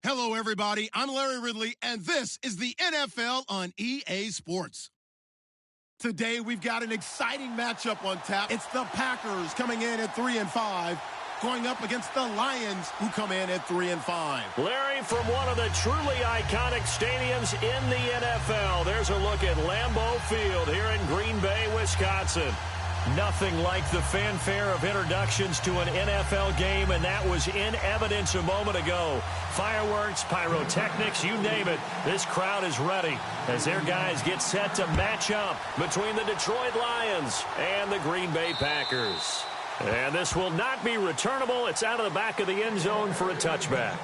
Hello, everybody. I'm Larry Ridley, and this is the NFL on EA Sports. Today, we've got an exciting matchup on tap. It's the Packers coming in at 3-5, going up against the Lions, who come in at 3-5. Larry, from one of the truly iconic stadiums in the NFL, there's a look at Lambeau Field here in Green Bay, Wisconsin. Nothing like the fanfare of introductions to an NFL game, and that was in evidence a moment ago. Fireworks, pyrotechnics, you name it. This crowd is ready as their guys get set to match up between the Detroit Lions and the Green Bay Packers. And this will not be returnable. It's out of the back of the end zone for a touchback.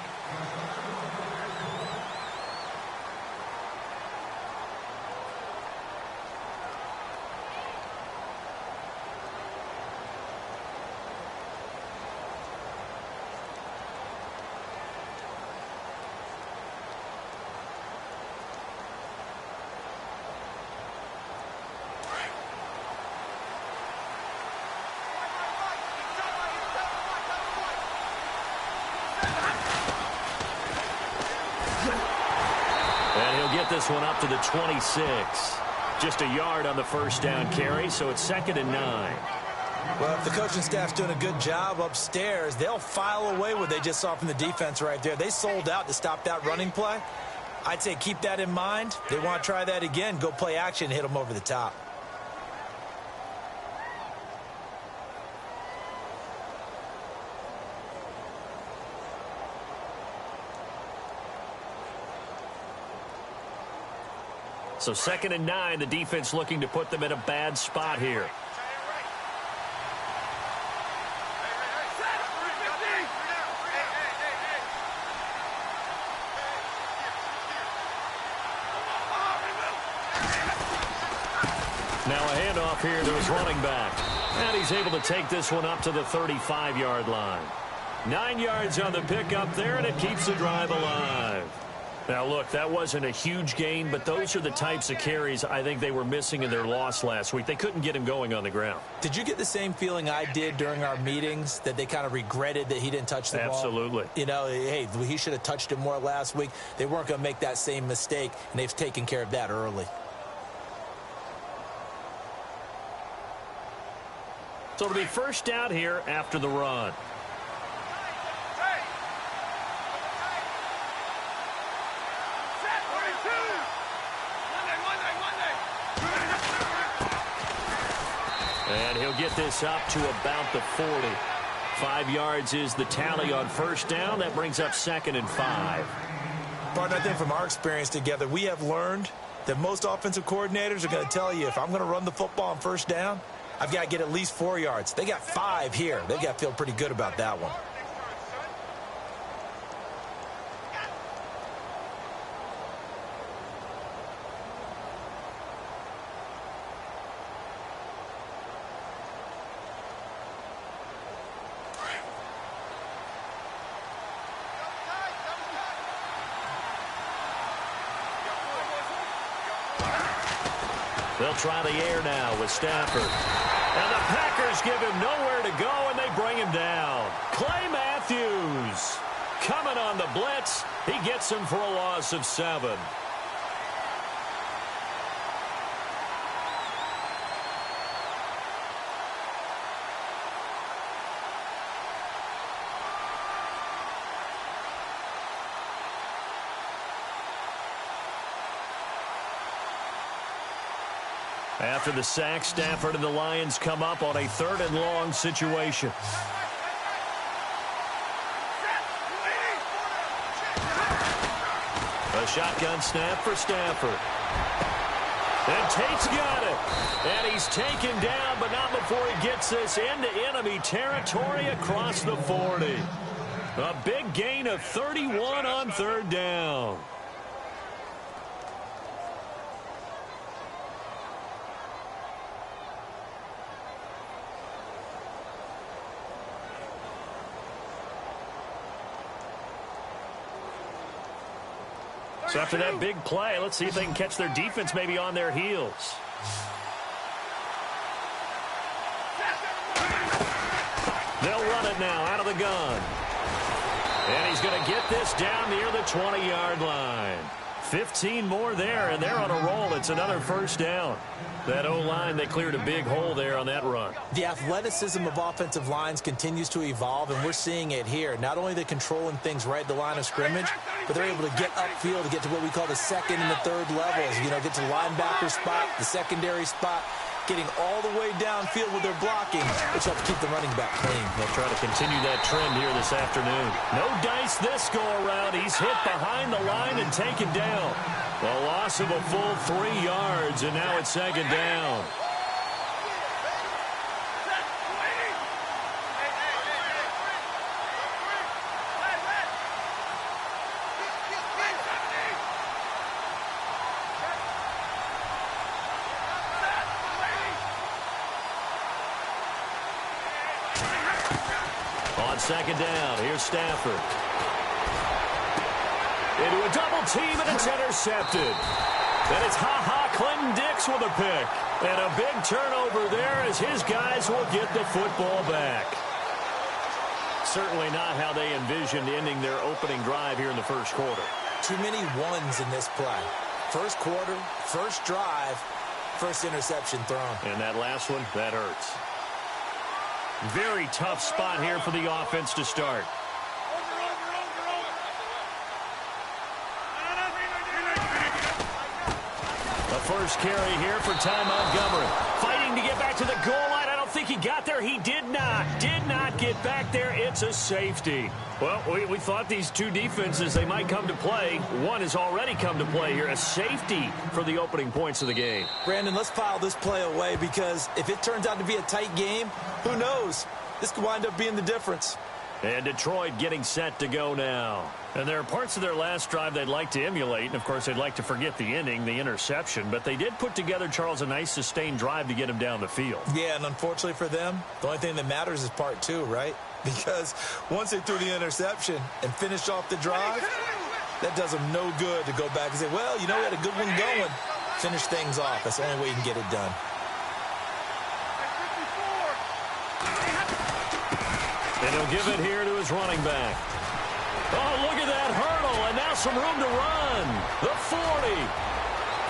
get this one up to the 26. Just a yard on the first down carry, so it's 2nd and 9. Well, if the coaching staff's doing a good job upstairs, they'll file away what they just saw from the defense right there. They sold out to stop that running play. I'd say keep that in mind. They want to try that again. Go play action and hit them over the top. So 2nd and 9, the defense looking to put them in a bad spot here. Now a handoff here to his running back. And he's able to take this one up to the 35-yard line. 9 yards on the pickup there, and it keeps the drive alive. Now, look, that wasn't a huge gain, but those are the types of carries I think they were missing in their loss last week. They couldn't get him going on the ground. Did you get the same feeling I did during our meetings, that they kind of regretted that he didn't touch the ball? Absolutely. You know, hey, he should have touched it more last week. They weren't going to make that same mistake, and they've taken care of that early. So it'll be first down here after the run. And he'll get this up to about the 40. 5 yards is the tally on first down. That brings up 2nd and 5. Partner, I think from our experience together, we have learned that most offensive coordinators are going to tell you, if I'm going to run the football on first down, I've got to get at least 4 yards. They got 5 here. They've got to feel pretty good about that one. They'll try the air now with Stafford. And the Packers give him nowhere to go, and they bring him down. Clay Matthews coming on the blitz. He gets him for a loss of 7. After the sack, Stafford and the Lions come up on a 3rd and long situation. A shotgun snap for Stafford. And Tate's got it. And he's taken down, but not before he gets this into enemy territory across the 40. A big gain of 31 on 3rd down. So after that big play, let's see if they can catch their defense maybe on their heels. They'll run it now out of the gun. And he's going to get this down near the 20-yard line. 15 more there, and they're on a roll. It's another first down. That O-line, they cleared a big hole there on that run. The athleticism of offensive lines continues to evolve, and we're seeing it here. Not only they're controlling things right at the line of scrimmage, but they're able to get upfield to get to what we call the 2nd and the 3rd levels. You know, get to the linebacker spot, the secondary spot, getting all the way downfield with their blocking, which helps keep the running back clean. They'll try to continue that trend here this afternoon. No dice this go-around. He's hit behind the line and taken down. A loss of a full 3 yards, and now it's 2nd down. On 2nd down, here's Stafford. Into a double team, and it's intercepted. And it's Clinton Dix with a pick. And a big turnover there as his guys will get the football back. Certainly not how they envisioned ending their opening drive here in the first quarter. Too many ones in this play. First quarter, first drive, first interception thrown. And that last one, that hurts. Very tough spot here for the offense to start. The first carry here for Ty Montgomery. Fighting to get back to the goal line. I don't think he got there. He did not. Did not get back there. It's a safety. Well, we thought these two defenses, they might come to play. One has already come to play here. A safety for the opening points of the game. Brandon, let's file this play away because if it turns out to be a tight game, who knows? This could wind up being the difference. And Detroit getting set to go now. And there are parts of their last drive they'd like to emulate. And, of course, they'd like to forget the inning, the interception. But they did put together, Charles, a nice sustained drive to get him down the field. Yeah, and unfortunately for them, the only thing that matters is part two, right? Because once they threw the interception and finished off the drive, that does them no good to go back and say, well, you know, we had a good one going. Finish things off. That's the only way you can get it done. And he'll give it here to his running back. Oh, look at that hurdle, and now some room to run. The 40,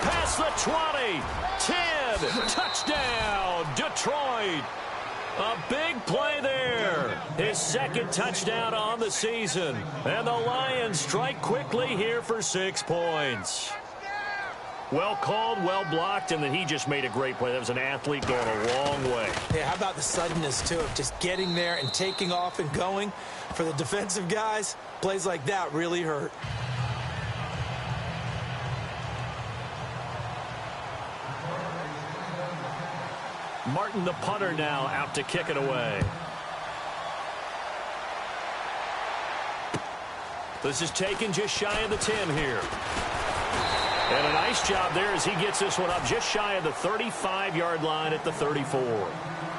past the 20, 10, touchdown, Detroit. A big play there. His second touchdown on the season. And the Lions strike quickly here for 6 points. Well called, well blocked, and then he just made a great play. That was an athlete going a long way. Yeah, how about the suddenness, too, of just getting there and taking off and going? For the defensive guys, plays like that really hurt. Martin, the punter, now out to kick it away. This is taken just shy of the 10 here. And a nice job there as he gets this one up just shy of the 35-yard line at the 34.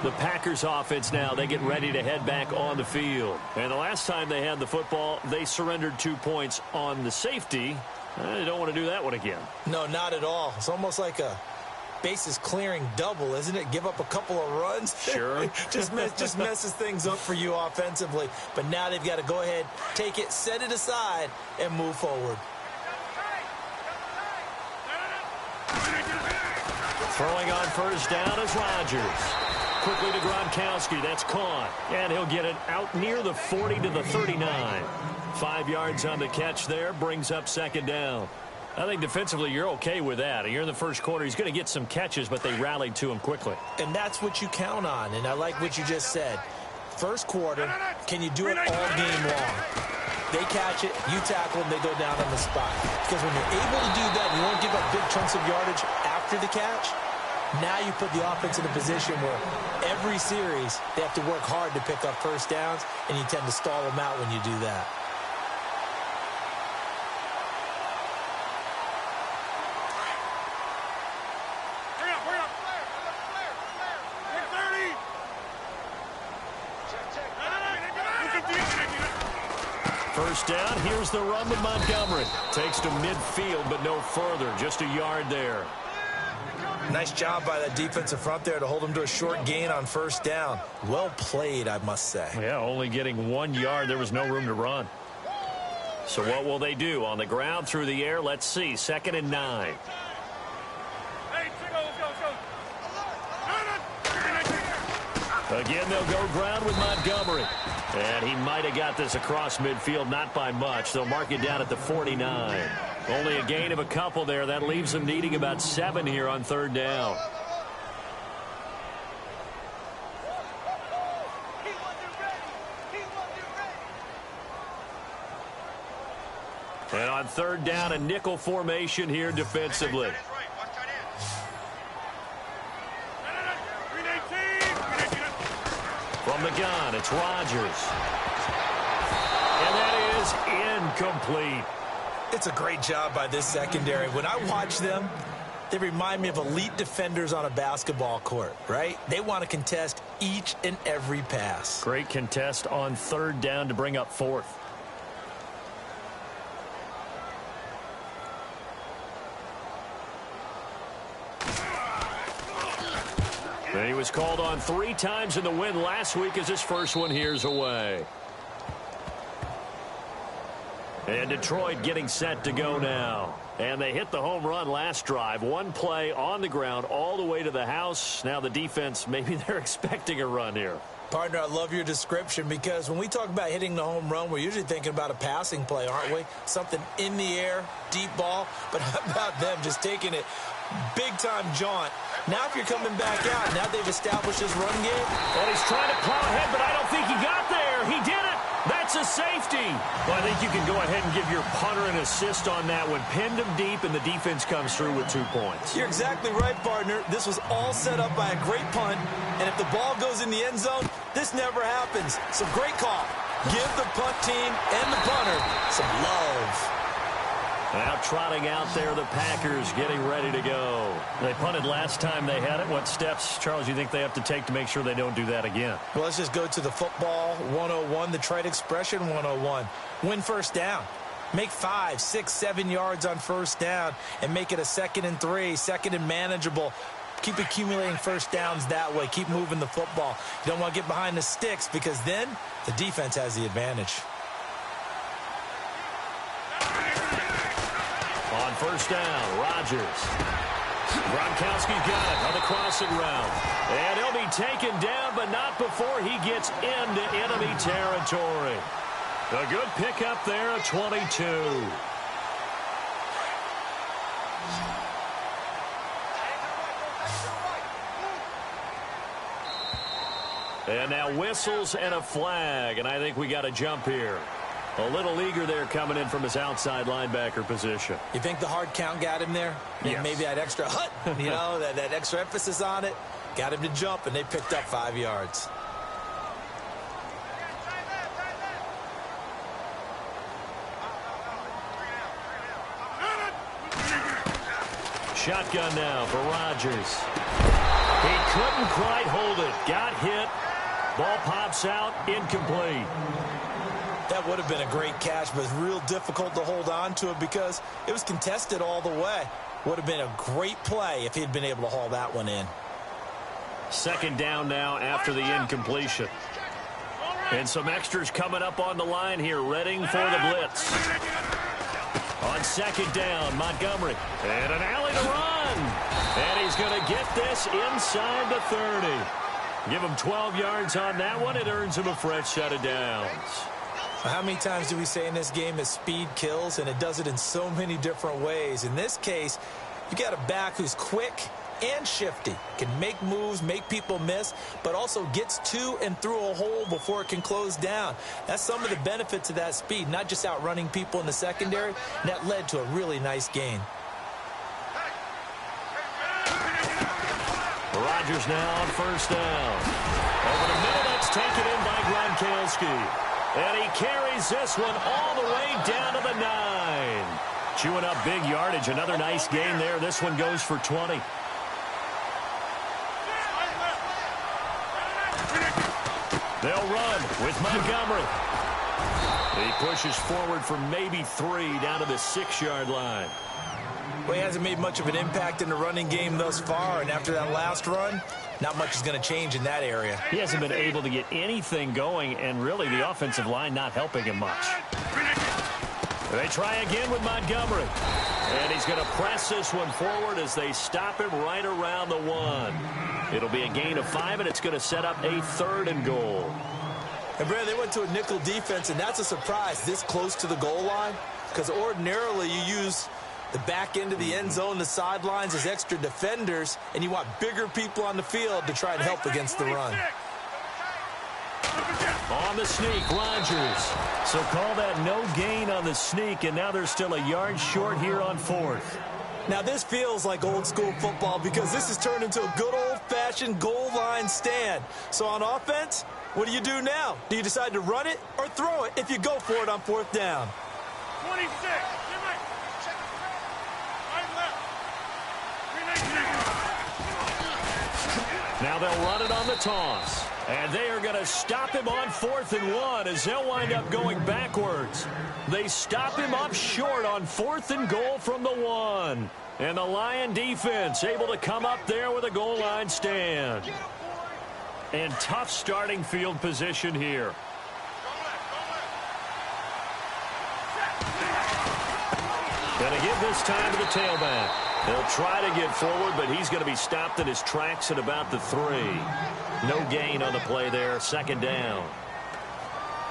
The Packers offense now, they get ready to head back on the field. And the last time they had the football, they surrendered 2 points on the safety. They don't want to do that one again. No, not at all. It's almost like a bases clearing double, isn't it? Give up a couple of runs. Sure. just messes things up for you offensively. But now they've got to go ahead, take it, set it aside, and move forward. Throwing on first down is Rodgers. Quickly to Gronkowski. That's caught. And he'll get it out near the 40 to the 39. 5 yards on the catch there. Brings up second down. I think defensively you're okay with that. You're in the first quarter. He's going to get some catches, but they rallied to him quickly. And that's what you count on. And I like what you just said. First quarter, can you do it all game long? They catch it, you tackle them, they go down on the spot. Because when you're able to do that, you won't give up big chunks of yardage after the catch. Now you put the offense in a position where every series they have to work hard to pick up first downs, and you tend to stall them out when you do that. First down, here's the run with Montgomery. Takes to midfield, but no further. Just a yard there. Nice job by that defensive front there to hold him to a short gain on first down. Well played, I must say. Yeah, only getting 1 yard. There was no room to run. So what will they do? On the ground, through the air, let's see. 2nd and 9. Again, they'll go ground with Montgomery. And he might have got this across midfield, not by much. They'll mark it down at the 49. Only a gain of a couple there. That leaves them needing about 7 here on third down. And on third down, a nickel formation here defensively. From the gun, it's Rodgers. And that is incomplete. It's a great job by this secondary. When I watch them, they remind me of elite defenders on a basketball court, right? They want to contest each and every pass. Great contest on third down to bring up 4th. And he was called on 3 times in the win last week as his first one here's away. And Detroit getting set to go now. And they hit the home run last drive. One play on the ground all the way to the house. Now the defense, maybe they're expecting a run here. Partner, I love your description because when we talk about hitting the home run, we're usually thinking about a passing play, aren't we? Something in the air, deep ball. But how about them just taking it big-time jaunt? Now if you're coming back out, now they've established his run game. And he's trying to plow ahead, but I don't think he got there. He did it. That's a safety. Well, I think you can go ahead and give your punter an assist on that one. Pinned him deep, and the defense comes through with 2 points. You're exactly right, partner. This was all set up by a great punt, and if the ball goes in the end zone, this never happens. So great call. Give the punt team and the punter some love. Now trotting out there, the Packers getting ready to go. They punted last time they had it. What steps, Charles, you think they have to take to make sure they don't do that again? Well, let's just go to the football 101, the trite expression 101. Win first down. Make 5, 6, 7 yards on first down and make it a 2nd and 3, 2nd and manageable. Keep accumulating first downs that way. Keep moving the football. You don't want to get behind the sticks because then the defense has the advantage. On first down, Rodgers. Gronkowski's got it on the crossing route. And he'll be taken down, but not before he gets into enemy territory. A good pickup there at 22. And now whistles and a flag, and I think we got a jump here. A little eager there coming in from his outside linebacker position. You think the hard count got him there? Yes. Maybe that extra hut, you know, that extra emphasis on it. Got him to jump, and they picked up 5 yards. Shotgun now for Rodgers. He couldn't quite hold it. Got hit. Ball pops out. Incomplete. That would have been a great catch, but it's real difficult to hold on to it because it was contested all the way. Would have been a great play if he'd been able to haul that one in. Second down now after the incompletion. And some extras coming up on the line here, readying for the blitz. On second down, Montgomery. And an alley to run. And he's going to get this inside the 30. Give him 12 yards on that one. It earns him a fresh set of downs. How many times do we say in this game that speed kills, and it does it in so many different ways? In this case, you got a back who's quick and shifty, can make moves, make people miss, but also gets to and through a hole before it can close down. That's some of the benefits of that speed, not just outrunning people in the secondary. And that led to a really nice gain. Rodgers now on first down. Over the middle, that's taken in by Gronkowski. And he carries this one all the way down to the 9. Chewing up big yardage. Another nice gain there. This one goes for 20. They'll run with Montgomery. He pushes forward for maybe 3 down to the 6-yard line. Well, he hasn't made much of an impact in the running game thus far, and after that last run, not much is going to change in that area. He hasn't been able to get anything going, and really the offensive line not helping him much. They try again with Montgomery. And he's going to press this one forward as they stop him right around the 1. It'll be a gain of 5, and it's going to set up a 3rd and goal. And, Brad, they went to a nickel defense, and that's a surprise this close to the goal line, because ordinarily you use the back end of the end zone, the sidelines as extra defenders, and you want bigger people on the field to try and help against the run. On the sneak, Rodgers. So call that no gain on the sneak, and now they're still a yard short here on 4th. Now this feels like old school football because this has turned into a good old-fashioned goal line stand. So on offense, what do you do now? Do you decide to run it or throw it if you go for it on 4th down? 26. Now they'll run it on the toss. And they are going to stop him on 4th and 1 as they'll wind up going backwards. They stop him up short on 4th and goal from the 1. And the Lion defense able to come up there with a goal line stand. And tough starting field position here. Going to give this time to the tailback. He'll try to get forward, but he's going to be stopped in his tracks at about the 3. No gain on the play there. Second down.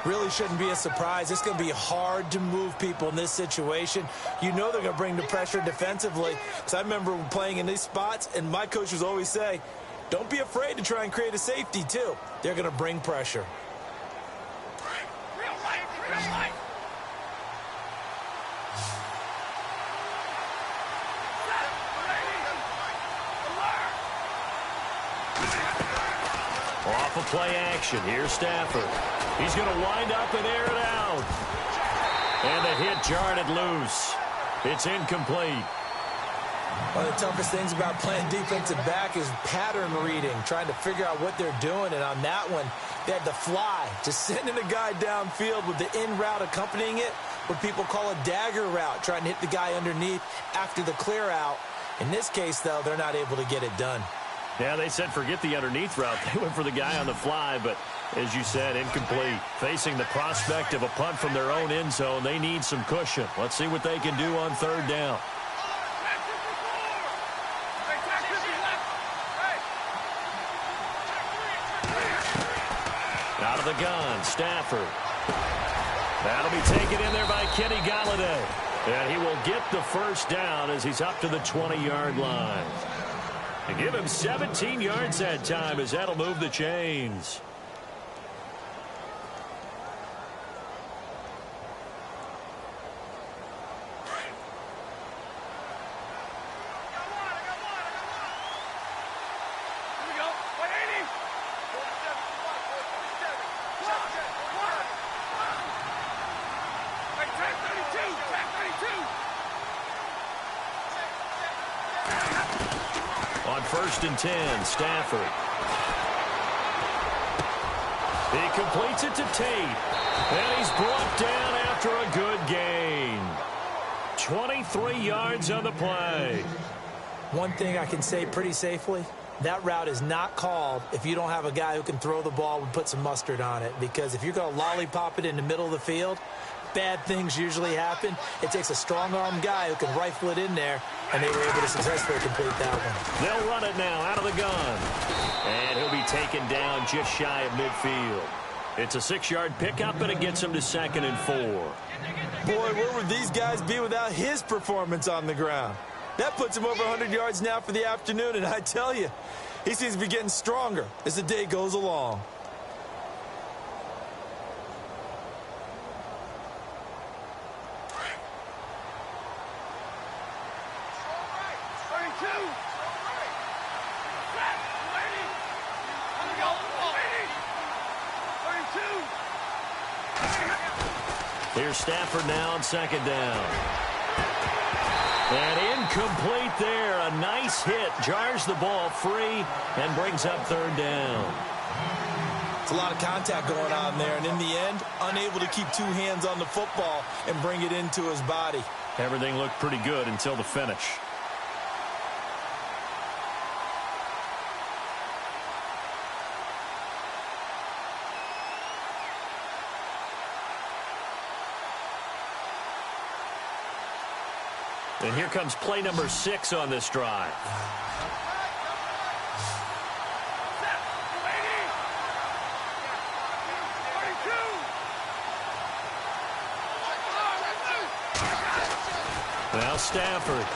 Really shouldn't be a surprise. It's going to be hard to move people in this situation. You know they're going to bring the pressure defensively. Because I remember playing in these spots, and my coaches always say, don't be afraid to try and create a safety, too. They're going to bring pressure. Real life. Off of play action. Here's Stafford. He's going to wind up and air it out. And the hit jarred it loose. It's incomplete. One of the toughest things about playing defensive back is pattern reading, trying to figure out what they're doing. And on that one, they had to fly, just sending a guy downfield with the in route accompanying it, what people call a dagger route, trying to hit the guy underneath after the clear out. In this case, though, they're not able to get it done. Yeah, they said forget the underneath route. They went for the guy on the fly, but as you said, incomplete. Facing the prospect of a punt from their own end zone, they need some cushion. Let's see what they can do on third down. Out of the gun, Stafford. That'll be taken in there by Kenny Golladay. And he will get the first down as he's up to the 20-yard line. To give him 17 yards that time as that'll move the chains. On 1st and 10, Stafford. He completes it to Tate. And he's brought down after a good gain. 23 yards on the play. One thing I can say pretty safely, that route is not called if you don't have a guy who can throw the ball and put some mustard on it. Because if you're going to lollipop it in the middle of the field, bad things usually happen. It takes a strong-arm guy who can rifle it in there, and they were able to successfully complete that one. They'll run it now out of the gun. And he'll be taken down just shy of midfield. It's a 6-yard pickup, and it gets him to 2nd and 4. Boy, where would these guys be without his performance on the ground? That puts him over 100 yards now for the afternoon, and I tell you, he seems to be getting stronger as the day goes along. Here's Stafford now on 2nd down. And incomplete there. A nice hit. Jars the ball free and brings up 3rd down. It's a lot of contact going on there, and in the end, unable to keep 2 hands on the football and bring it into his body. Everything looked pretty good until the finish. And here comes play number 6 on this drive. Now Stafford.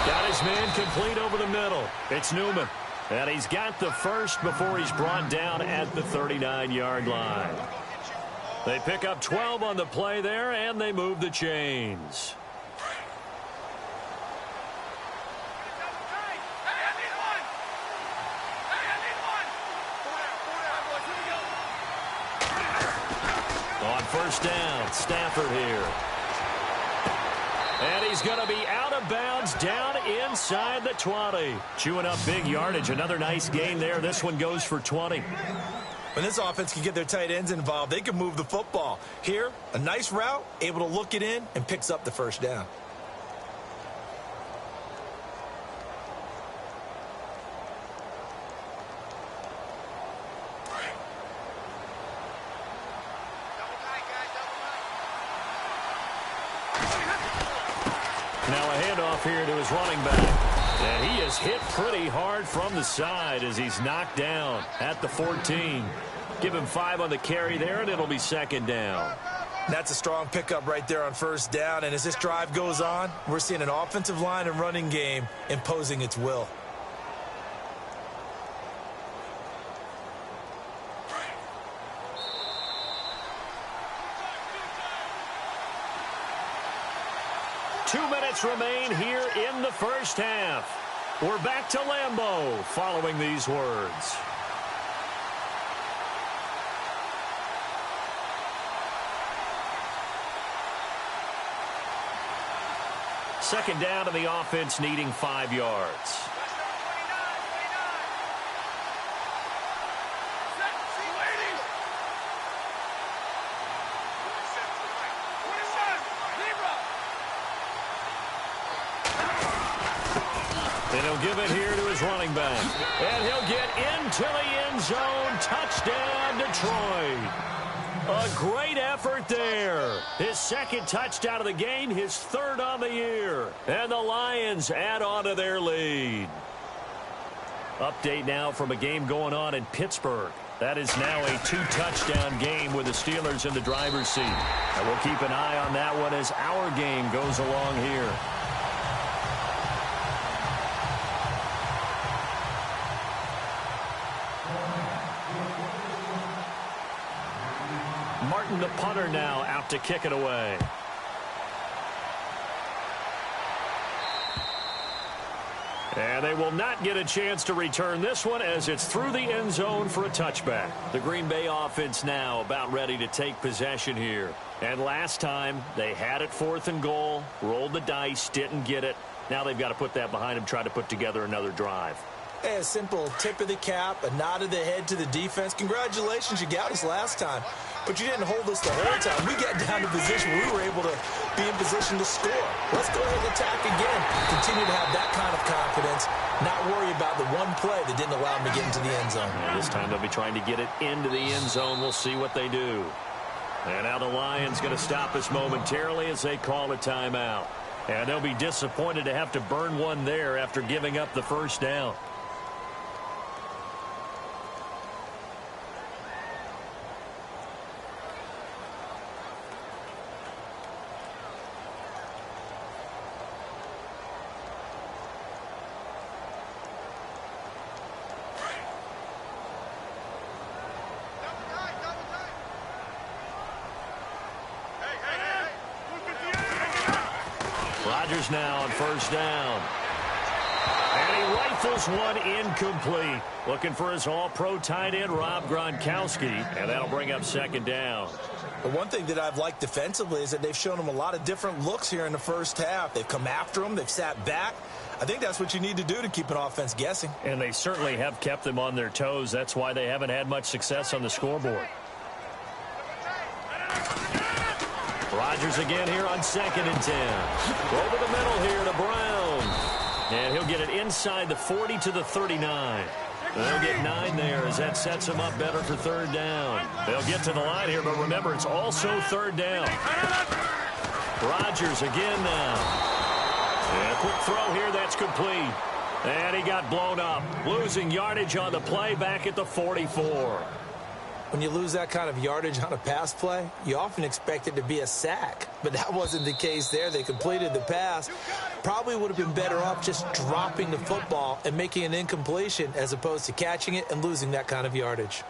Got his man complete over the middle. It's Newman. And he's got the first before he's brought down at the 39-yard line. They pick up 12 on the play there, and they move the chains. On 1st down, Stafford here. And he's going to be out of bounds down inside the 20. Chewing up big yardage. Another nice gain there. This one goes for 20. When this offense can get their tight ends involved, they can move the football. Here, a nice route, able to look it in, and picks up the 1st down. Now a handoff here to his running back. And he is hit pretty hard from the side as he's knocked down at the 14. Give him 5 on the carry there, and it'll be second down. That's a strong pickup right there on first down. And as this drive goes on, we're seeing an offensive line and running game imposing its will. Two minutes remain here in the first half. We're back to Lambeau following these words. Second down to the offense needing 5 yards. And he'll give it here to his running back. And he'll get into the end zone. Touchdown, Detroit. A great effort there. His second touchdown of the game, his third on the year. And the Lions add on to their lead. Update now from a game going on in Pittsburgh. That is now a 2-touchdown game with the Steelers in the driver's seat. And we'll keep an eye on that one as our game goes along here. Martin, the punter, now out to kick it away. And they will not get a chance to return this one as it's through the end zone for a touchback. The Green Bay offense now about ready to take possession here. And last time they had it 4th and goal, rolled the dice, didn't get it. Now they've got to put that behind them, try to put together another drive. Hey, a simple tip of the cap, a nod of the head to the defense. Congratulations, you got us last time. But you didn't hold us the whole time. We got down to position where we were able to be in position to score. Let's go ahead and attack again. Continue to have that kind of confidence. Not worry about the one play that didn't allow them to get into the end zone. And this time they'll be trying to get it into the end zone. We'll see what they do. And now the Lions going to stop us momentarily as they call a timeout. And they'll be disappointed to have to burn one there after giving up the first down. Rodgers now on first down. And he rifles one incomplete. Looking for his all-pro tight end, Rob Gronkowski. And that'll bring up second down. The one thing that I've liked defensively is that they've shown him a lot of different looks here in the first half. They've come after him. They've sat back. I think that's what you need to do to keep an offense guessing. And they certainly have kept them on their toes. That's why they haven't had much success on the scoreboard. Rodgers again here on 2nd and 10. Over the middle here to Brown. And he'll get it inside the 40 to the 39. They'll get 9 there as that sets them up better for third down. They'll get to the line here, but remember, it's also third down. Rodgers again now. And a quick throw here, that's complete. And he got blown up. Losing yardage on the play back at the 44. When you lose that kind of yardage on a pass play, you often expect it to be a sack. But that wasn't the case there. They completed the pass. Probably would have been better off just dropping the football and making an incompletion as opposed to catching it and losing that kind of yardage.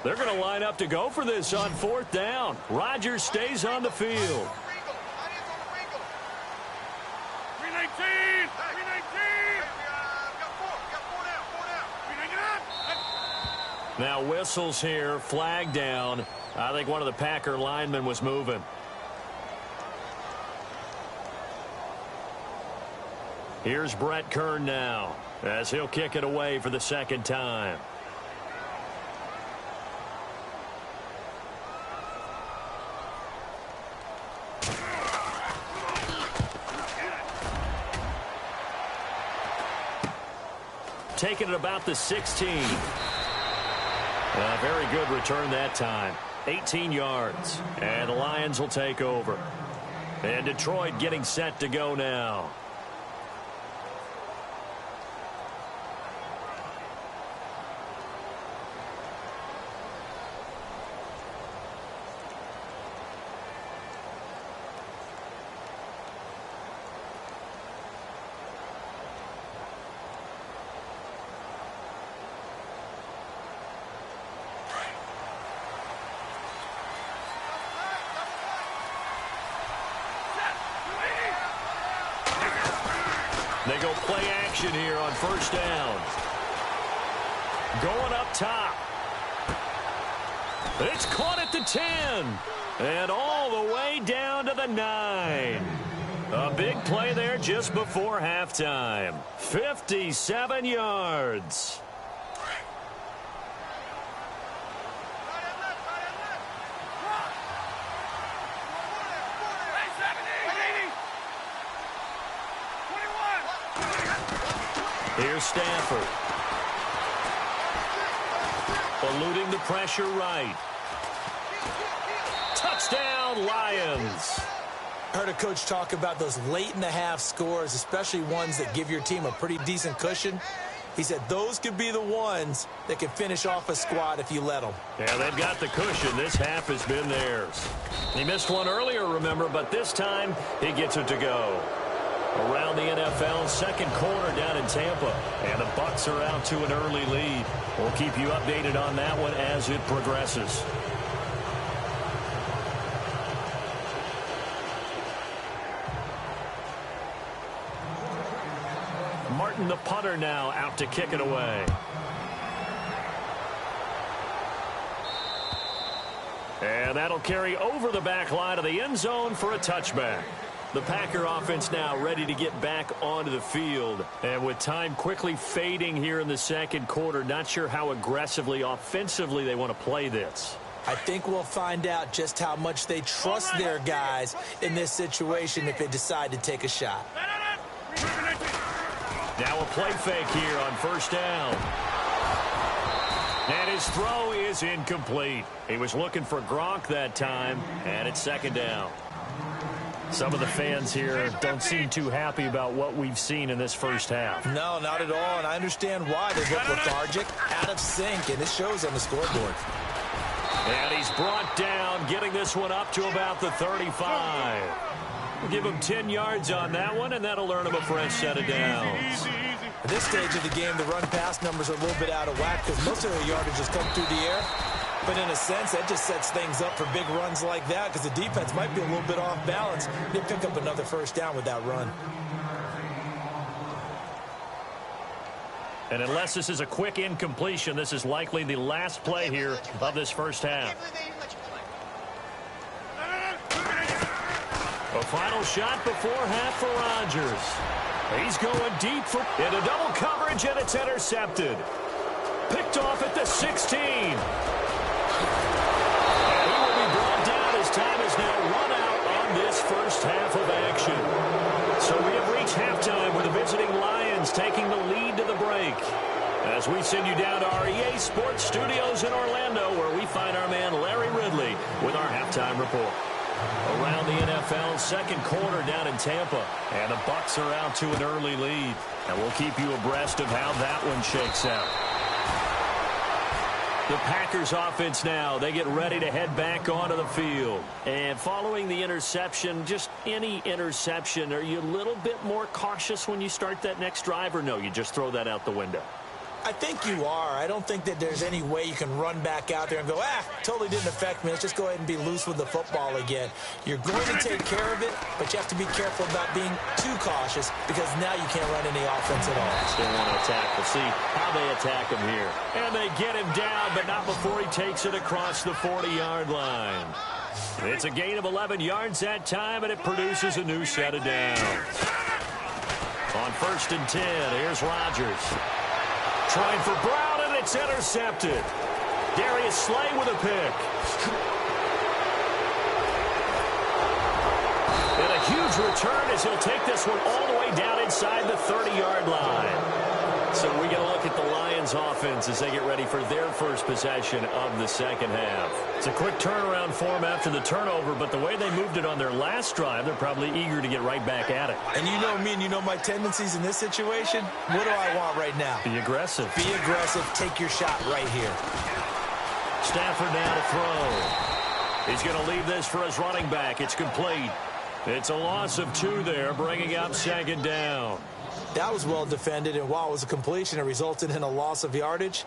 They're going to line up to go for this on 4th down. Rodgers stays on the field. Now whistles here, flag down. I think one of the Packer linemen was moving. Here's Brett Kern now as he'll kick it away for the 2nd time. Taking it about the 16. Very good return that time. 18 yards. And the Lions will take over. And Detroit getting set to go now. They go play action here on 1st down. Going up top. It's caught at the 10. And all the way down to the 9. A big play there just before halftime. 57 yards. Here's Stafford. Eluding the pressure right. Touchdown, Lions. I heard a coach talk about those late-in-the-half scores, especially ones that give your team a pretty decent cushion. He said those could be the ones that can finish off a squad if you let them. Yeah, they've got the cushion. This half has been theirs. He missed one earlier, remember, but this time he gets it to go. Around the NFL, 2nd quarter down in Tampa. And the Bucs are out to an early lead. We'll keep you updated on that one as it progresses. Martin, the punter, now out to kick it away. And that'll carry over the back line of the end zone for a touchback. The Packer offense now ready to get back onto the field. And with time quickly fading here in the 2nd quarter, not sure how aggressively, offensively they want to play this. I think we'll find out just how much they trust their guys in this situation if they decide to take a shot. Now a play fake here on 1st down. And his throw is incomplete. He was looking for Gronk that time, and it's 2nd down. Some of the fans here don't seem too happy about what we've seen in this first half. No, not at all, and I understand why. They look lethargic, out of sync, and it shows on the scoreboard. And he's brought down, getting this one up to about the 35. We'll give him 10 yards on that one, and that'll earn him a fresh set of downs. At this stage of the game, the run-pass numbers are a little bit out of whack because most of their yardage has come through the air. But in a sense, that just sets things up for big runs like that because the defense might be a little bit off balance. They pick up another 1st down with that run. And unless this is a quick incompletion, this is likely the last play here of this first half. A final shot before half for Rodgers. He's going deep into double coverage, and it's intercepted. Picked off at the 16. Time is now run out on this first half of action. So we have reached halftime with the visiting Lions taking the lead to the break. As we send you down to our EA Sports Studios in Orlando, where we find our man Larry Ridley with our halftime report. Around the NFL, 2nd quarter down in Tampa. And the Bucs are out to an early lead. And we'll keep you abreast of how that one shakes out. The Packers offense now, they get ready to head back onto the field. And following the interception, just any interception, are you a little bit more cautious when you start that next drive, or no, you just throw that out the window? I think you are. I don't think that there's any way you can run back out there and go, totally didn't affect me. Let's just go ahead and be loose with the football again. You're going to take care of it, but you have to be careful about being too cautious because now you can't run any offense at all. Still want to attack. We'll see how they attack him here. And they get him down, but not before he takes it across the 40-yard line. It's a gain of 11 yards that time, and it produces a new set of downs. On 1st and 10, here's Rodgers. Trying for Brown, and it's intercepted. Darius Slay with a pick. And a huge return as he'll take this one all the way down inside the 30-yard line. So we get a look at the Lions offense as they get ready for their first possession of the second half. It's a quick turnaround for them after the turnover, but the way they moved it on their last drive, they're probably eager to get right back at it. And you know me and you know my tendencies in this situation. What do I want right now? Be aggressive. Be aggressive. Take your shot right here. Stafford now to throw. He's going to leave this for his running back. It's complete. It's a loss of 2 there, bringing up 2nd down. That was well defended, and while it was a completion, it resulted in a loss of yardage.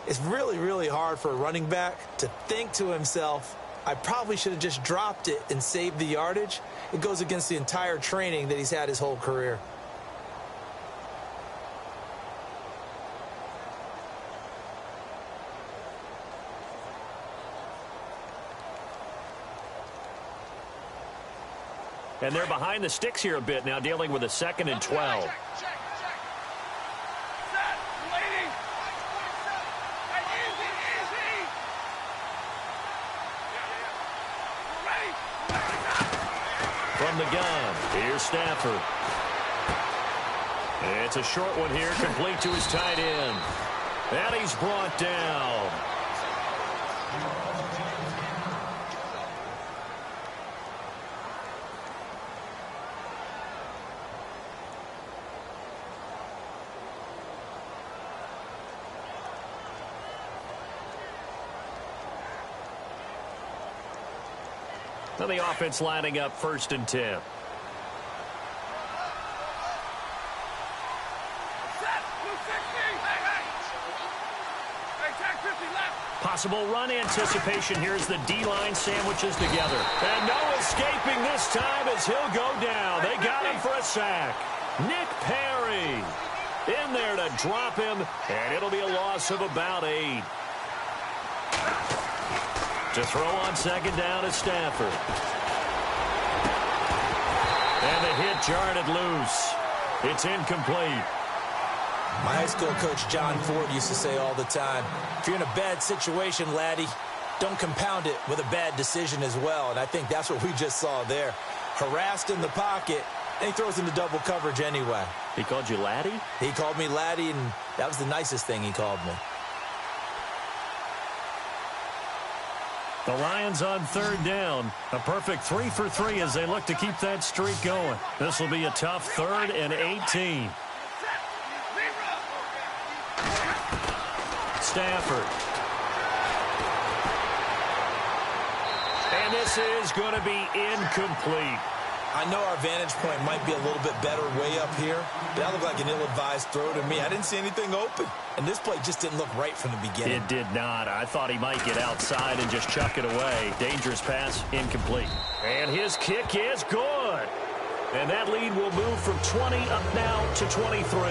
It's really, really hard for a running back to think to himself, I probably should have just dropped it and saved the yardage. It goes against the entire training that he's had his whole career. And they're behind the sticks here a bit now, dealing with a 2nd and 12. From the gun, here's Stafford. It's a short one here, complete to his tight end. And he's brought down. Now the offense lining up 1st and 10. Possible run anticipation here as the D-line sandwiches together. And no escaping this time as he'll go down. They got him for a sack. Nick Perry in there to drop him, and it'll be a loss of about 8. To throw on 2nd down is Stafford. And the hit jarred it loose. It's incomplete. My high school coach, John Ford, used to say all the time, if you're in a bad situation, laddie, don't compound it with a bad decision as well. And I think that's what we just saw there. Harassed in the pocket, and he throws into double coverage anyway. He called you laddie? He called me laddie, and that was the nicest thing he called me. The Lions on 3rd down. A perfect 3 for 3 as they look to keep that streak going. This will be a tough 3rd and 18. Stafford. And this is going to be incomplete. I know our vantage point might be a little bit better way up here, but that looked like an ill-advised throw to me. I didn't see anything open, and this play just didn't look right from the beginning. It did not. I thought he might get outside and just chuck it away. Dangerous pass, incomplete. And his kick is good. And that lead will move from 20 up now to 23.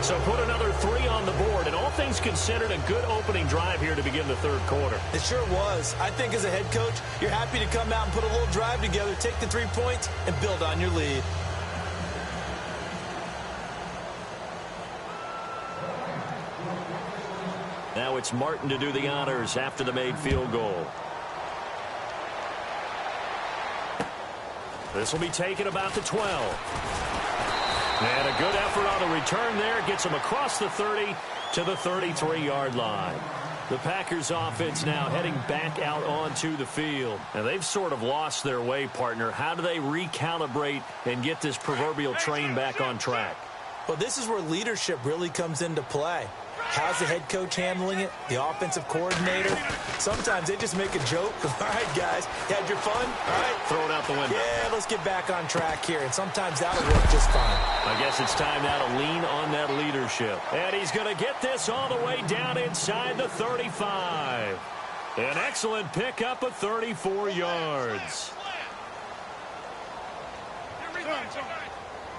So put another 3 on the board, and all things considered, a good opening drive here to begin the 3rd quarter. It sure was. I think as a head coach, you're happy to come out and put a little drive together, take the 3 points, and build on your lead. Now it's Martin to do the honors after the made field goal. This will be taken about the 12. And a good effort on the return there. Gets him across the 30 to the 33-yard line. The Packers offense now heading back out onto the field. And they've sort of lost their way, partner. How do they recalibrate and get this proverbial train back on track? Well, this is where leadership really comes into play. How's the head coach handling it? The offensive coordinator? Sometimes they just make a joke. All right, guys, you had your fun? All right. Throw it out the window. Yeah, let's get back on track here. And sometimes that'll work just fine. I guess it's time now to lean on that leadership. leadership. And he's going to get this all the way down inside the 35. An excellent pickup of 34 yards.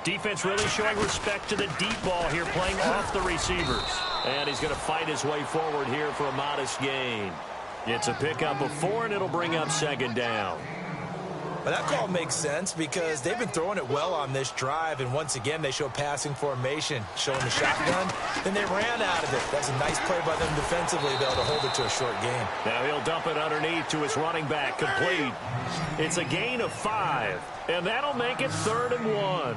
Defense really showing respect to the deep ball here, playing off the receivers. And he's going to fight his way forward here for a modest gain. It's a pickup of 4, and it'll bring up second down. But that call makes sense because they've been throwing it well on this drive, and once again they show passing formation, showing the shotgun. Then they ran out of it. That's a nice play by them defensively, though, to hold it to a short gain. Now he'll dump it underneath to his running back, complete. It's a gain of 5, and that'll make it 3rd and 1.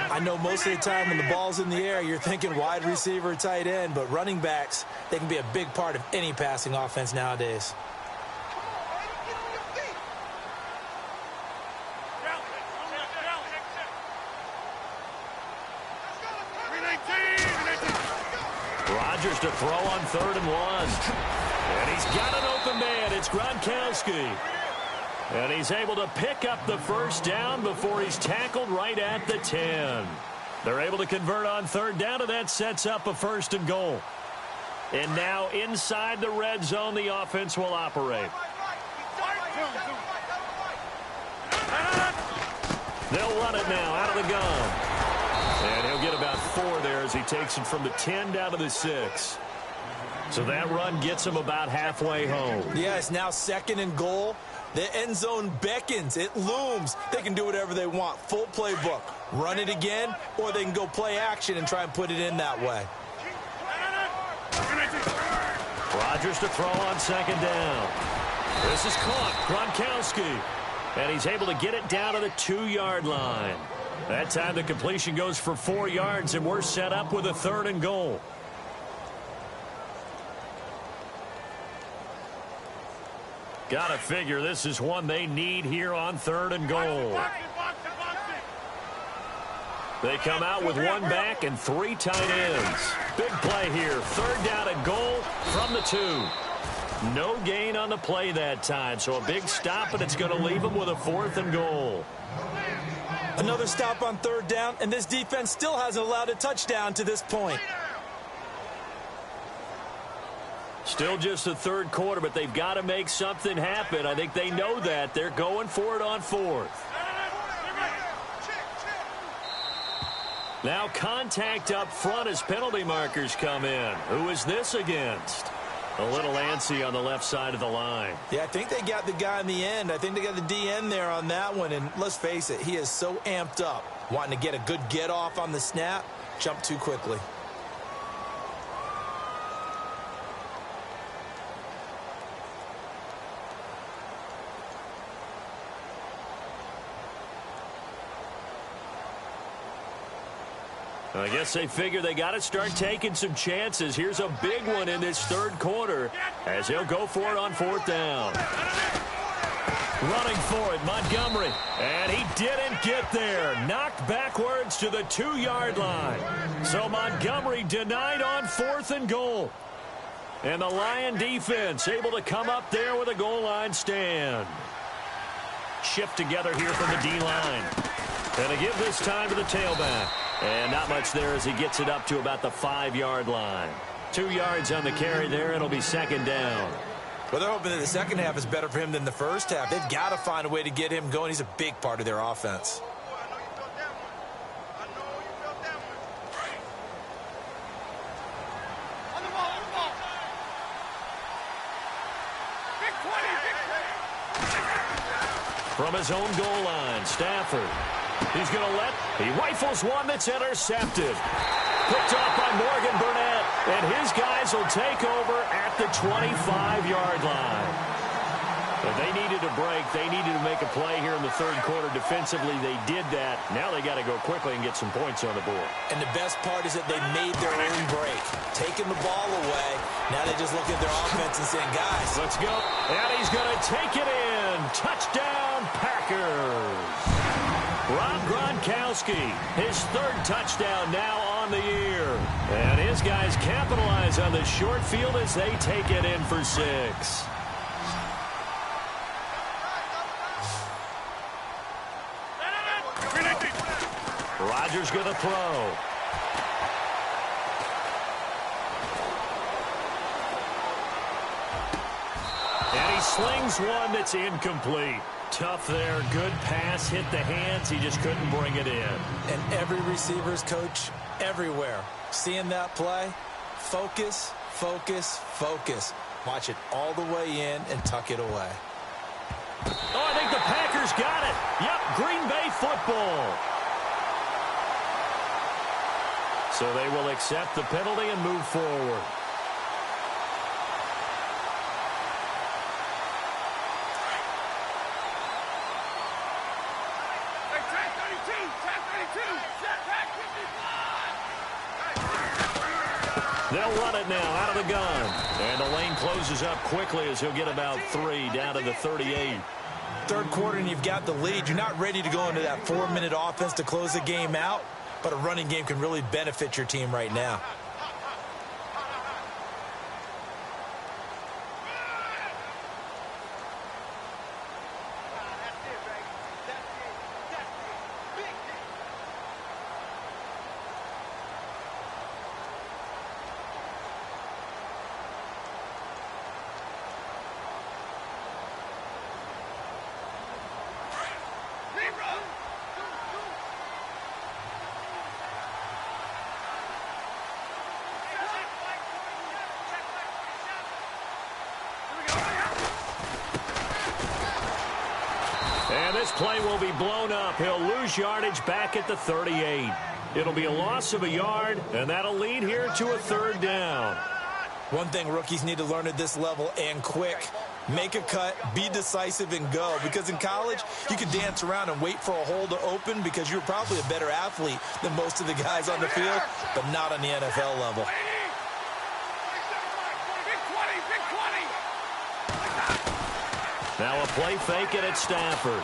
I know most of the time when the ball's in the air, you're thinking wide receiver, tight end, but running backs, they can be a big part of any passing offense nowadays. Rodgers to throw on 3rd and 1. And he's got an open man. It's Gronkowski. And he's able to pick up the first down before he's tackled right at the 10. They're able to convert on 3rd down, and that sets up a 1st and goal. And now inside the red zone, the offense will operate. They'll run it now out of the gun. And he'll get about 4 there as he takes it from the 10 down to the 6. So that run gets him about halfway home. Yeah, it's now 2nd and goal. The end zone beckons. It looms. They can do whatever they want. Full playbook. Run it again, or they can go play action and try and put it in that way. Rodgers to throw on 2nd down. This is caught. Gronkowski. And he's able to get it down to the 2-yard line. That time the completion goes for 4 yards, and we're set up with a 3rd and goal. Gotta figure this is one they need here on 3rd and goal. They come out with 1 back and 3 tight ends. Big play here. 3rd down and goal from the 2. No gain on the play that time, so a big stop, and it's going to leave them with a 4th and goal. Another stop on 3rd down, and this defense still hasn't allowed a touchdown to this point. Still just the 3rd quarter, but they've got to make something happen. I think they know that. They're going for it on 4th. Now contact up front as penalty markers come in. Who is this against? A little antsy on the left side of the line. Yeah, I think they got the guy in the end. I think they got the DN there on that one. And let's face it, he is so amped up, wanting to get a good get off on the snap, jump too quickly. I guess they figure they got to start taking some chances. Here's a big one in this 3rd quarter as he'll go for it on 4th down. Running for it, Montgomery. And he didn't get there. Knocked backwards to the 2-yard line. So Montgomery denied on 4th and goal. And the Lion defense able to come up there with a goal line stand. Shift together here from the D-line. And to give this time to the tailback. And not much there as he gets it up to about the 5-yard line. 2 yards on the carry there. It'll be 2nd down. Well, they're hoping that the second half is better for him than the first half. They've got to find a way to get him going. He's a big part of their offense. From his own goal line, Stafford. He's going to he rifles one that's intercepted. Picked off by Morgan Burnett, and his guys will take over at the 25-yard line. But they needed a break. They needed to make a play here in the 3rd quarter. Defensively, they did that. Now they got to go quickly and get some points on the board. And the best part is that they made their own break. Taking the ball away. Now they just look at their offense and saying, guys, let's go. And he's going to take it in. Touchdown, Packers. Rob Gronkowski, his 3rd touchdown now on the year. And his guys capitalize on the short field as they take it in for 6. Rodgers going to throw. slings one that's incomplete. Tough there. Good pass. Hit the hands. He just couldn't bring it in. And every receiver's coach everywhere. Seeing that play, focus, focus, focus. Watch it all the way in and tuck it away. Oh, I think the Packers got it. Yep, Green Bay football. So they will accept the penalty and move forward. They'll run it now out of the gun. And the lane closes up quickly as he'll get about 3 down to the 38. Third quarter and you've got the lead. You're not ready to go into that 4-minute offense to close the game out, but a running game can really benefit your team right now. And this play will be blown up. He'll lose yardage back at the 38. It'll be a loss of a yard, and that'll lead here to a 3rd down. One thing rookies need to learn at this level, and quick, make a cut, be decisive, and go. Because in college, you can dance around and wait for a hole to open because you're probably a better athlete than most of the guys on the field, but not on the NFL level. Now a play fake, and it's Stafford.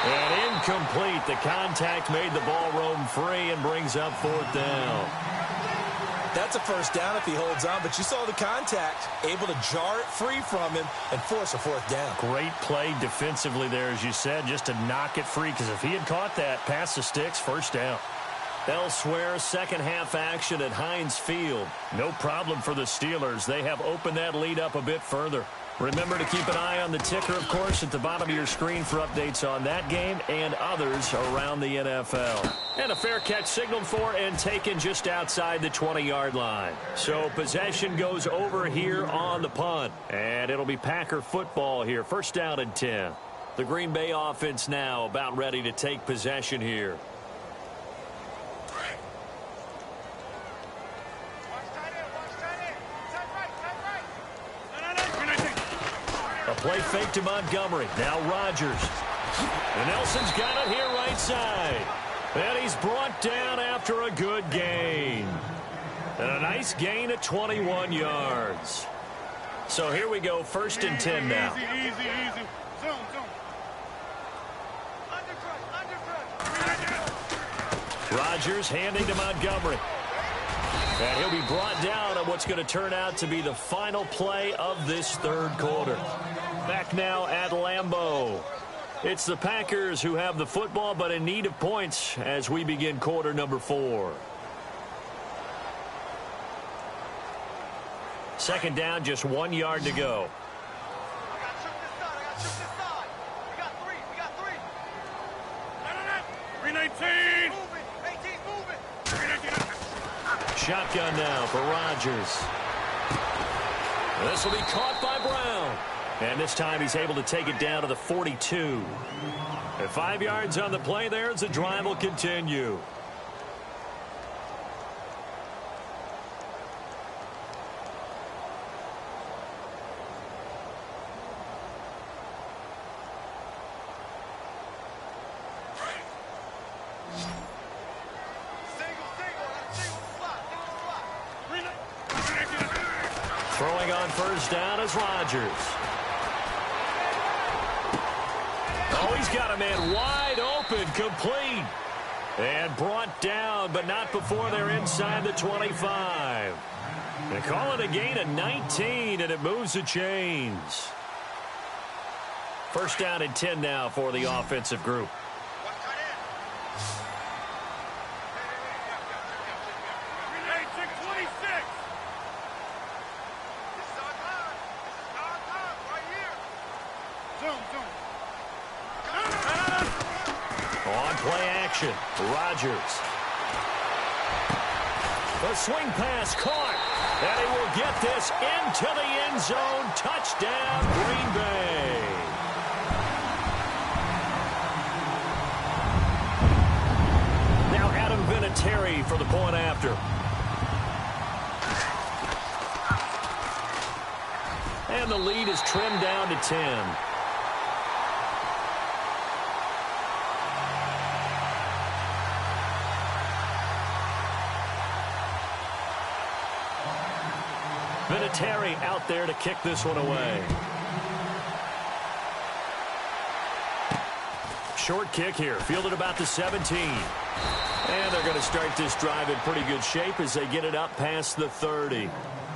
And incomplete. The contact made the ball roam free and brings up 4th down. That's a 1st down if he holds on, but you saw the contact, able to jar it free from him and force a 4th down. Great play defensively there, as you said, just to knock it free, because if he had caught that, pass the sticks, 1st down. Elsewhere, second half action at Heinz Field. No problem for the Steelers. They have opened that lead up a bit further. Remember to keep an eye on the ticker, of course, at the bottom of your screen for updates on that game and others around the NFL. And a fair catch signaled for and taken just outside the 20-yard line. So possession goes over here on the punt. And it'll be Packer football here. 1st down and 10. The Green Bay offense now about ready to take possession here. A play fake to Montgomery. Now Rodgers. And Nelson's got it here right side. And he's brought down after a good gain. And a nice gain at 21 yards. So here we go, 1st and 10 now. Easy. Zone. Rodgers handing to Montgomery. And he'll be brought down on what's going to turn out to be the final play of this 3rd quarter. Back now at Lambeau. It's the Packers who have the football, but in need of points as we begin quarter number 4. 2nd down, just 1 yard to go. I got shoot this side. We got 3. 319. Move it. 319. Shotgun now for Rodgers. This will be caught by Brown. And this time he's able to take it down to the 42. At 5 yards on the play there as the drive will continue. Throwing on 1st down is Rodgers. Oh, he's got a man wide open, complete. And brought down, but not before they're inside the 25. They call it a gain of 19, and it moves the chains. 1st down and 10 now for the offensive group. Play action. Rodgers. The swing pass caught. And he will get this into the end zone. Touchdown, Green Bay. Now Adam Vinatieri for the point after. And the lead is trimmed down to 10. Vinatieri out there to kick this one away. Short kick here, fielded about the 17. And they're going to start this drive in pretty good shape as they get it up past the 30.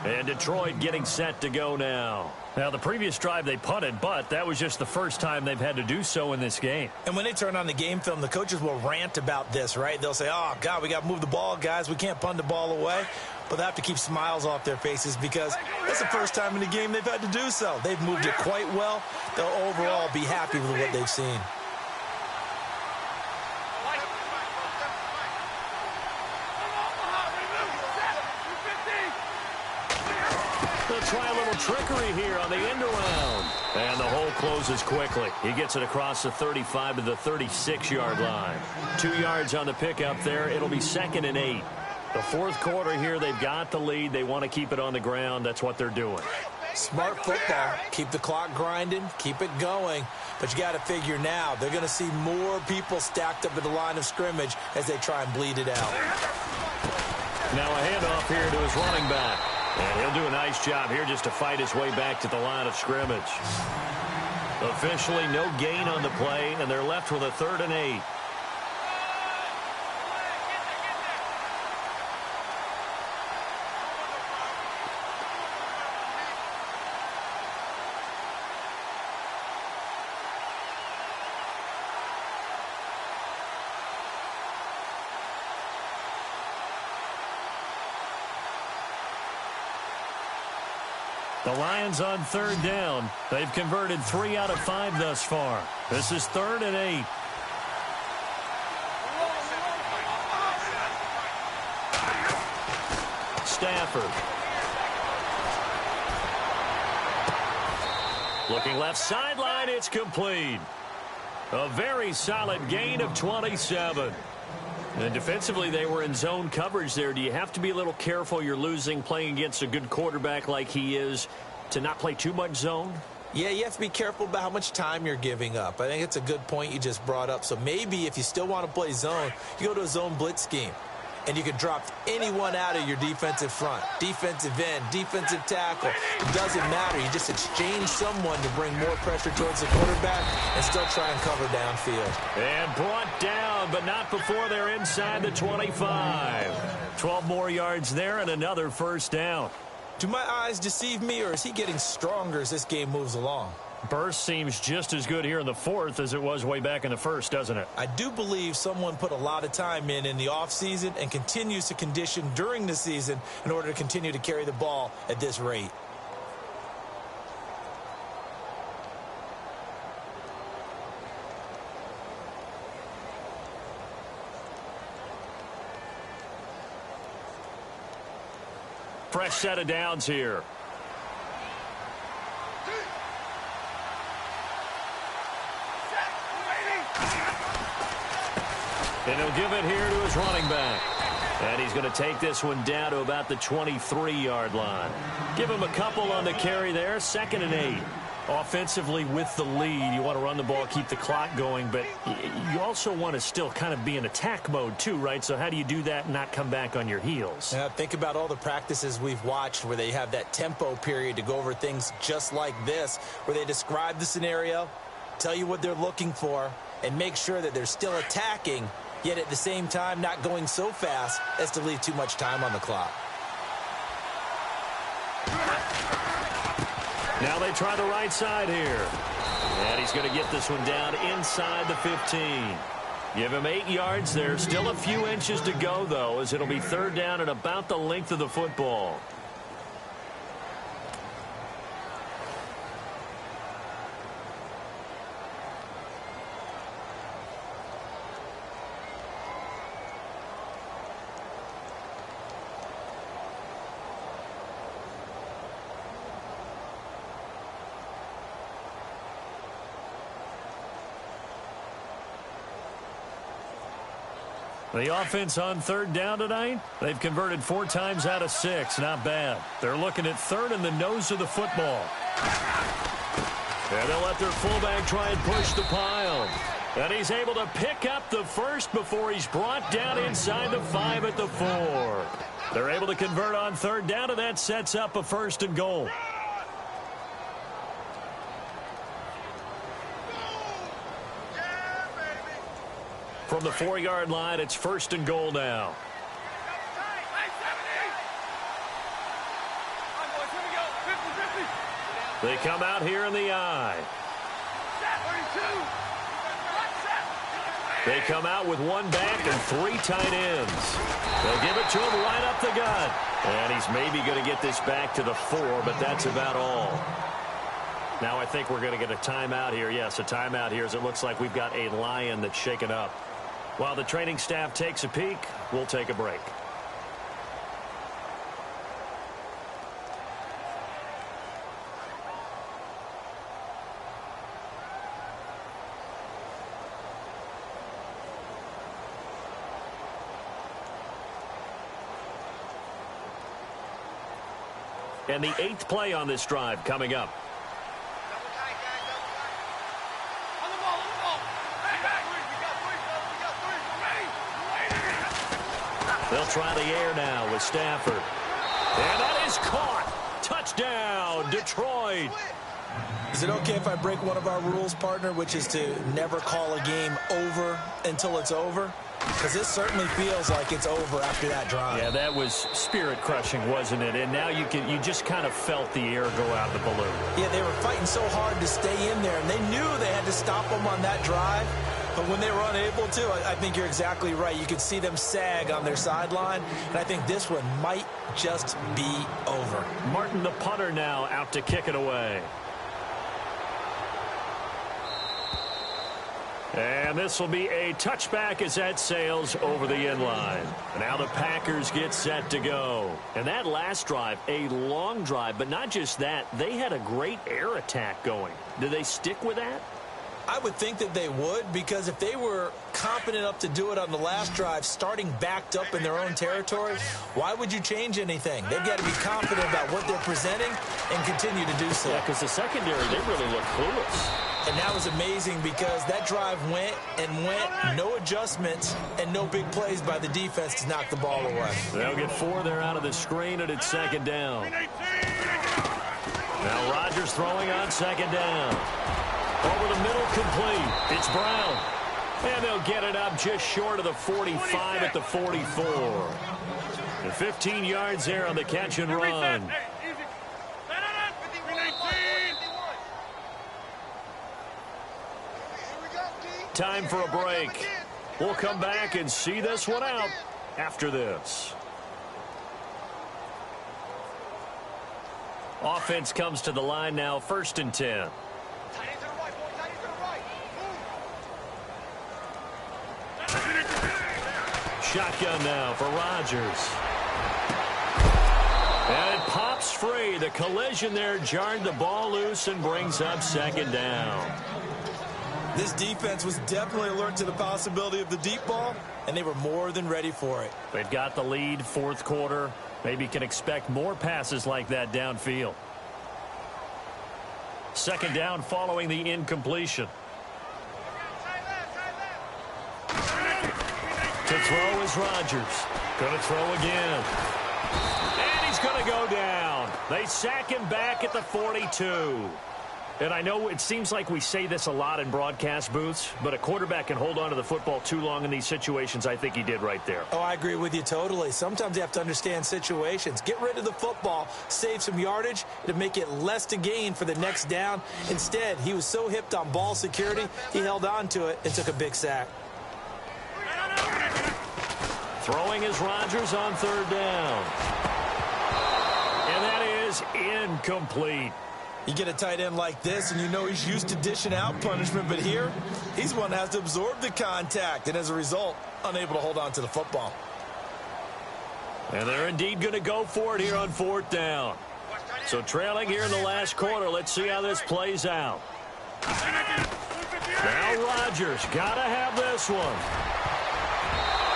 And Detroit getting set to go now. Now, the previous drive they punted, but that was just the first time they've had to do so in this game. And when they turn on the game film, the coaches will rant about this, right? They'll say, oh, God, we got to move the ball, guys. We can't punt the ball away. But they have to keep smiles off their faces because that's the first time in the game they've had to do so. They've moved it quite well. They'll overall be happy with what they've seen. They'll try a little trickery here on the end around. And the hole closes quickly. He gets it across the 35 to the 36-yard line. 2 yards on the pickup there. It'll be 2nd and 8. The fourth quarter here, they've got the lead. They want to keep it on the ground. That's what they're doing. Smart football. Keep the clock grinding. Keep it going. But you got to figure now, they're going to see more people stacked up at the line of scrimmage as they try and bleed it out. Now a handoff here to his running back. And he'll do a nice job here just to fight his way back to the line of scrimmage. Officially no gain on the play, and they're left with a 3rd and 8. The Lions on 3rd down. They've converted 3 out of 5 thus far. This is 3rd and 8. Stafford. Looking left sideline, it's complete. A very solid gain of 27. And defensively, they were in zone coverage there. Do you have to be a little careful? You're losing playing against a good quarterback like he is to not play too much zone? Yeah, you have to be careful about how much time you're giving up. I think it's a good point you just brought up. So maybe if you still want to play zone, you go to a zone blitz scheme. And you can drop anyone out of your defensive front, defensive end, defensive tackle. It doesn't matter. You just exchange someone to bring more pressure towards the quarterback and still try and cover downfield. And brought down, but not before they're inside the 25. 12 more yards there and another first down. Do my eyes deceive me, or is he getting stronger as this game moves along? Burst seems just as good here in the fourth as it was way back in the first, doesn't it? I do believe someone put a lot of time in the offseason and continues to condition during the season in order to continue to carry the ball at this rate. Fresh set of downs here. And he'll give it here to his running back. And he's going to take this one down to about the 23-yard line. Give him a couple on the carry there. 2nd and 8. Offensively with the lead, you want to run the ball, keep the clock going, but you also want to still kind of be in attack mode too, right? So how do you do that and not come back on your heels? Now, think about all the practices we've watched where they have that tempo period to go over things just like this, where they describe the scenario, tell you what they're looking for, and make sure that they're still attacking, yet at the same time not going so fast as to leave too much time on the clock. Now they try the right side here. And he's going to get this one down inside the 15. Give him 8 yards there. Still a few inches to go, though, as it'll be 3rd down and about the length of the football. The offense on third down tonight, they've converted 4 times out of 6. Not bad. They're looking at third in the nose of the football. And they'll let their fullback try and push the pile. And he's able to pick up the first before he's brought down inside the 5 at the 4. They're able to convert on third down, and that sets up a 1st and goal. From the 4-yard line, it's 1st and goal now. They come out here in the I. They come out with 1 back and 3 tight ends. They'll give it to him right up the gut. And he's maybe going to get this back to the 4, but that's about all. Now I think we're going to get a timeout here. Yes, a timeout here as it looks like we've got a Lion that's shaken up. While the training staff takes a peek, we'll take a break. And the 8th play on this drive coming up. They'll try the air now with Stafford. And that is caught. Touchdown, Detroit. Is it okay if I break one of our rules, partner, which is to never call a game over until it's over? Because this certainly feels like it's over after that drive. Yeah, that was spirit-crushing, wasn't it? And now you just kind of felt the air go out of the balloon. Yeah, they were fighting so hard to stay in there, and they knew they had to stop them on that drive. But when they were unable to, I think you're exactly right. You could see them sag on their sideline, and I think this one might just be over. Martin, the punter, now out to kick it away. And this will be a touchback as that sails over the end line. Now the Packers get set to go. And that last drive, a long drive, but not just that, they had a great air attack going. Do they stick with that? I would think that they would, because if they were confident enough to do it on the last drive, starting backed up in their own territory, why would you change anything? They've got to be confident about what they're presenting and continue to do so. Yeah, because the secondary, they really look clueless. And that was amazing because that drive went and went, no adjustments and no big plays by the defense to knock the ball away. They'll get 4 there out of the screen, and it's 2nd down. Now Rodgers throwing on 2nd down. Over the middle, complete. It's Brown. And they'll get it up just short of the 45 at the 44. And 15 yards there on the catch and run. Time for a break. We'll come back and see this one out after this. Offense comes to the line now, 1st and 10. Shotgun now for Rodgers. And it pops free. The collision there jarred the ball loose and brings up 2nd down. This defense was definitely alert to the possibility of the deep ball, and they were more than ready for it. They've got the lead, 4th quarter. Maybe can expect more passes like that downfield. 2nd down following the incompletion. To throw is Rodgers. Going to throw again. And he's going to go down. They sack him back at the 42. And I know it seems like we say this a lot in broadcast booths, but a quarterback can hold on to the football too long in these situations. I think he did right there. Oh, I agree with you totally. Sometimes you have to understand situations. Get rid of the football, save some yardage to make it less to gain for the next down. Instead, he was so hipped on ball security, he held on to it and took a big sack. Throwing is Rodgers on 3rd down. And that is incomplete. You get a tight end like this, and you know he's used to dishing out punishment, but here, he's one that has to absorb the contact, and as a result, unable to hold on to the football. And they're indeed going to go for it here on 4th down. So trailing here in the last quarter, let's see how this plays out. Now Rodgers got to have this one.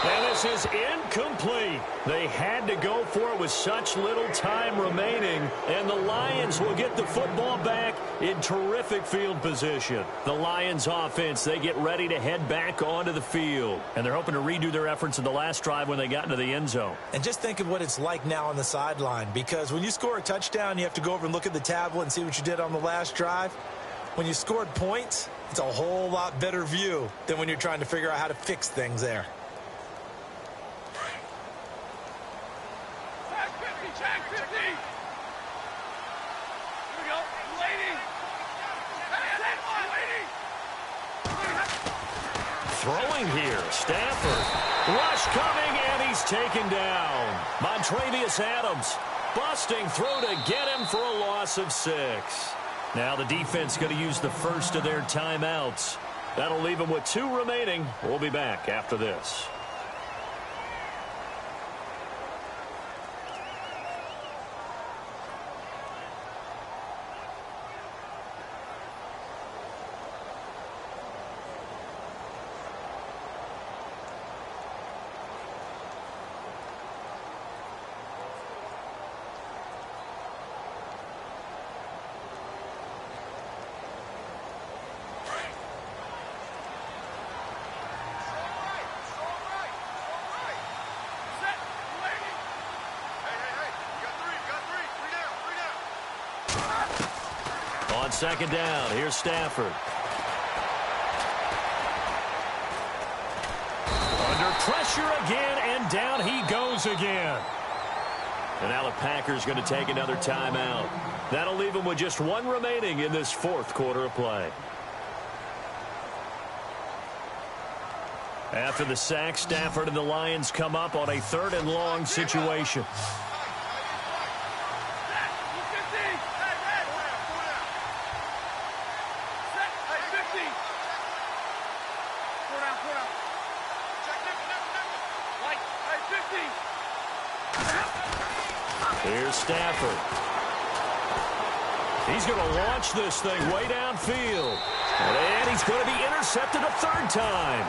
And this is incomplete. They had to go for it with such little time remaining. And the Lions will get the football back in terrific field position. The Lions offense, they get ready to head back onto the field. And they're hoping to redo their efforts in the last drive when they got into the end zone. And just think of what it's like now on the sideline. Because when you score a touchdown, you have to go over and look at the tablet and see what you did on the last drive. When you scored points, it's a whole lot better view than when you're trying to figure out how to fix things there. Throwing here, Stafford. Rush coming, and he's taken down. Montravius Adams busting through to get him for a loss of 6. Now the defense going to use the first of their timeouts. That'll leave them with 2 remaining. We'll be back after this. On second down, here's Stafford. Under pressure again, and down he goes again. And now the Packers going to take another timeout. That'll leave them with just 1 remaining in this 4th quarter of play. After the sack, Stafford and the Lions come up on a 3rd and long situation. Here's Stafford. He's going to launch this thing way downfield. And he's going to be intercepted a 3rd time.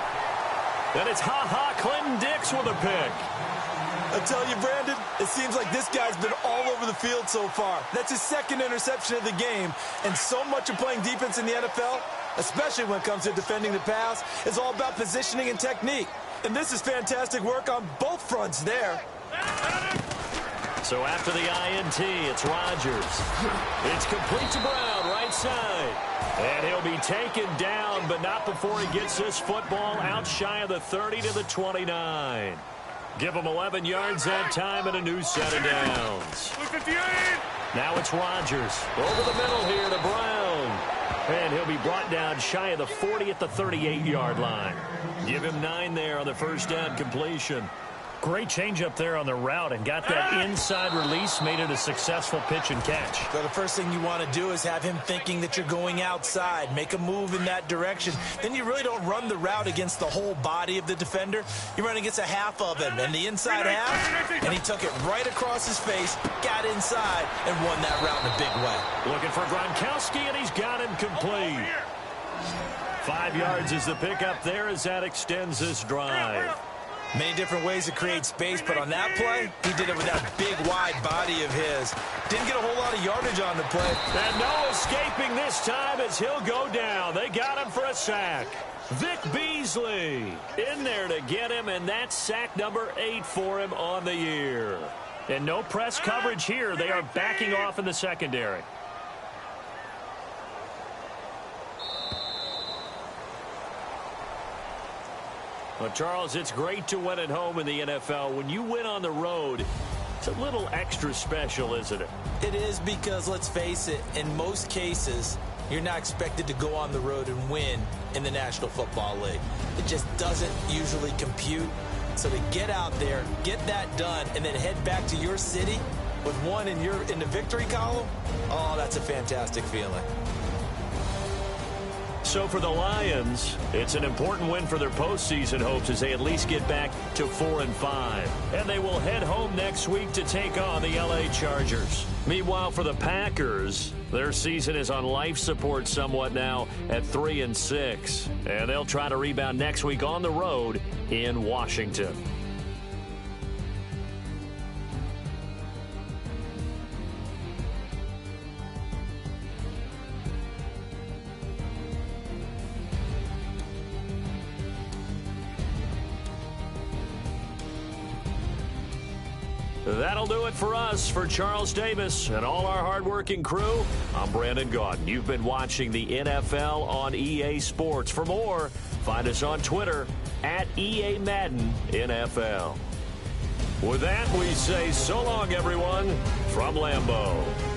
And it's Clinton Dix with a pick. I tell you, Brandon, it seems like this guy's been all over the field so far. That's his 2nd interception of the game. And so much of playing defense in the NFL, especially when it comes to defending the pass, is all about positioning and technique. And this is fantastic work on both fronts there. So after the INT, it's Rodgers. It's complete to Brown, right side. And he'll be taken down, but not before he gets this football out shy of the 30 to the 29. Give him 11 yards that time and a new set of downs. Now it's Rodgers. Over the middle here to Brown. And he'll be brought down shy of the 40 at the 38-yard line. Give him 9 there on the first down completion. Great change up there on the route and got that inside release, made it a successful pitch and catch. So the first thing you want to do is have him thinking that you're going outside, make a move in that direction. Then you really don't run the route against the whole body of the defender. You run against a half of him, and the inside half, and he took it right across his face, got inside, and won that route in a big way. Looking for Gronkowski, and he's got him complete. 5 yards is the pickup there as that extends this drive. Many different ways to create space, but on that play, he did it with that big, wide body of his. Didn't get a whole lot of yardage on the play. And no escaping this time as he'll go down. They got him for a sack. Vic Beasley in there to get him, and that's sack number 8 for him on the year. And no press coverage here. They are backing off in the secondary. Well, Charles, it's great to win at home in the NFL. When you win on the road, it's a little extra special, isn't it? It is, because, let's face it, in most cases, you're not expected to go on the road and win in the National Football League. It just doesn't usually compute. So to get out there, get that done, and then head back to your city with one in the victory column, oh, that's a fantastic feeling. So for the Lions, it's an important win for their postseason hopes as they at least get back to 4-5. And they will head home next week to take on the LA Chargers. Meanwhile, for the Packers, their season is on life support somewhat now at 3-6. And they'll try to rebound next week on the road in Washington. That'll do it for us. For Charles Davis and all our hardworking crew, I'm Brandon Gaudin. You've been watching the NFL on EA Sports. For more, find us on Twitter at EA Madden NFL. With that, we say so long, everyone, from Lambeau.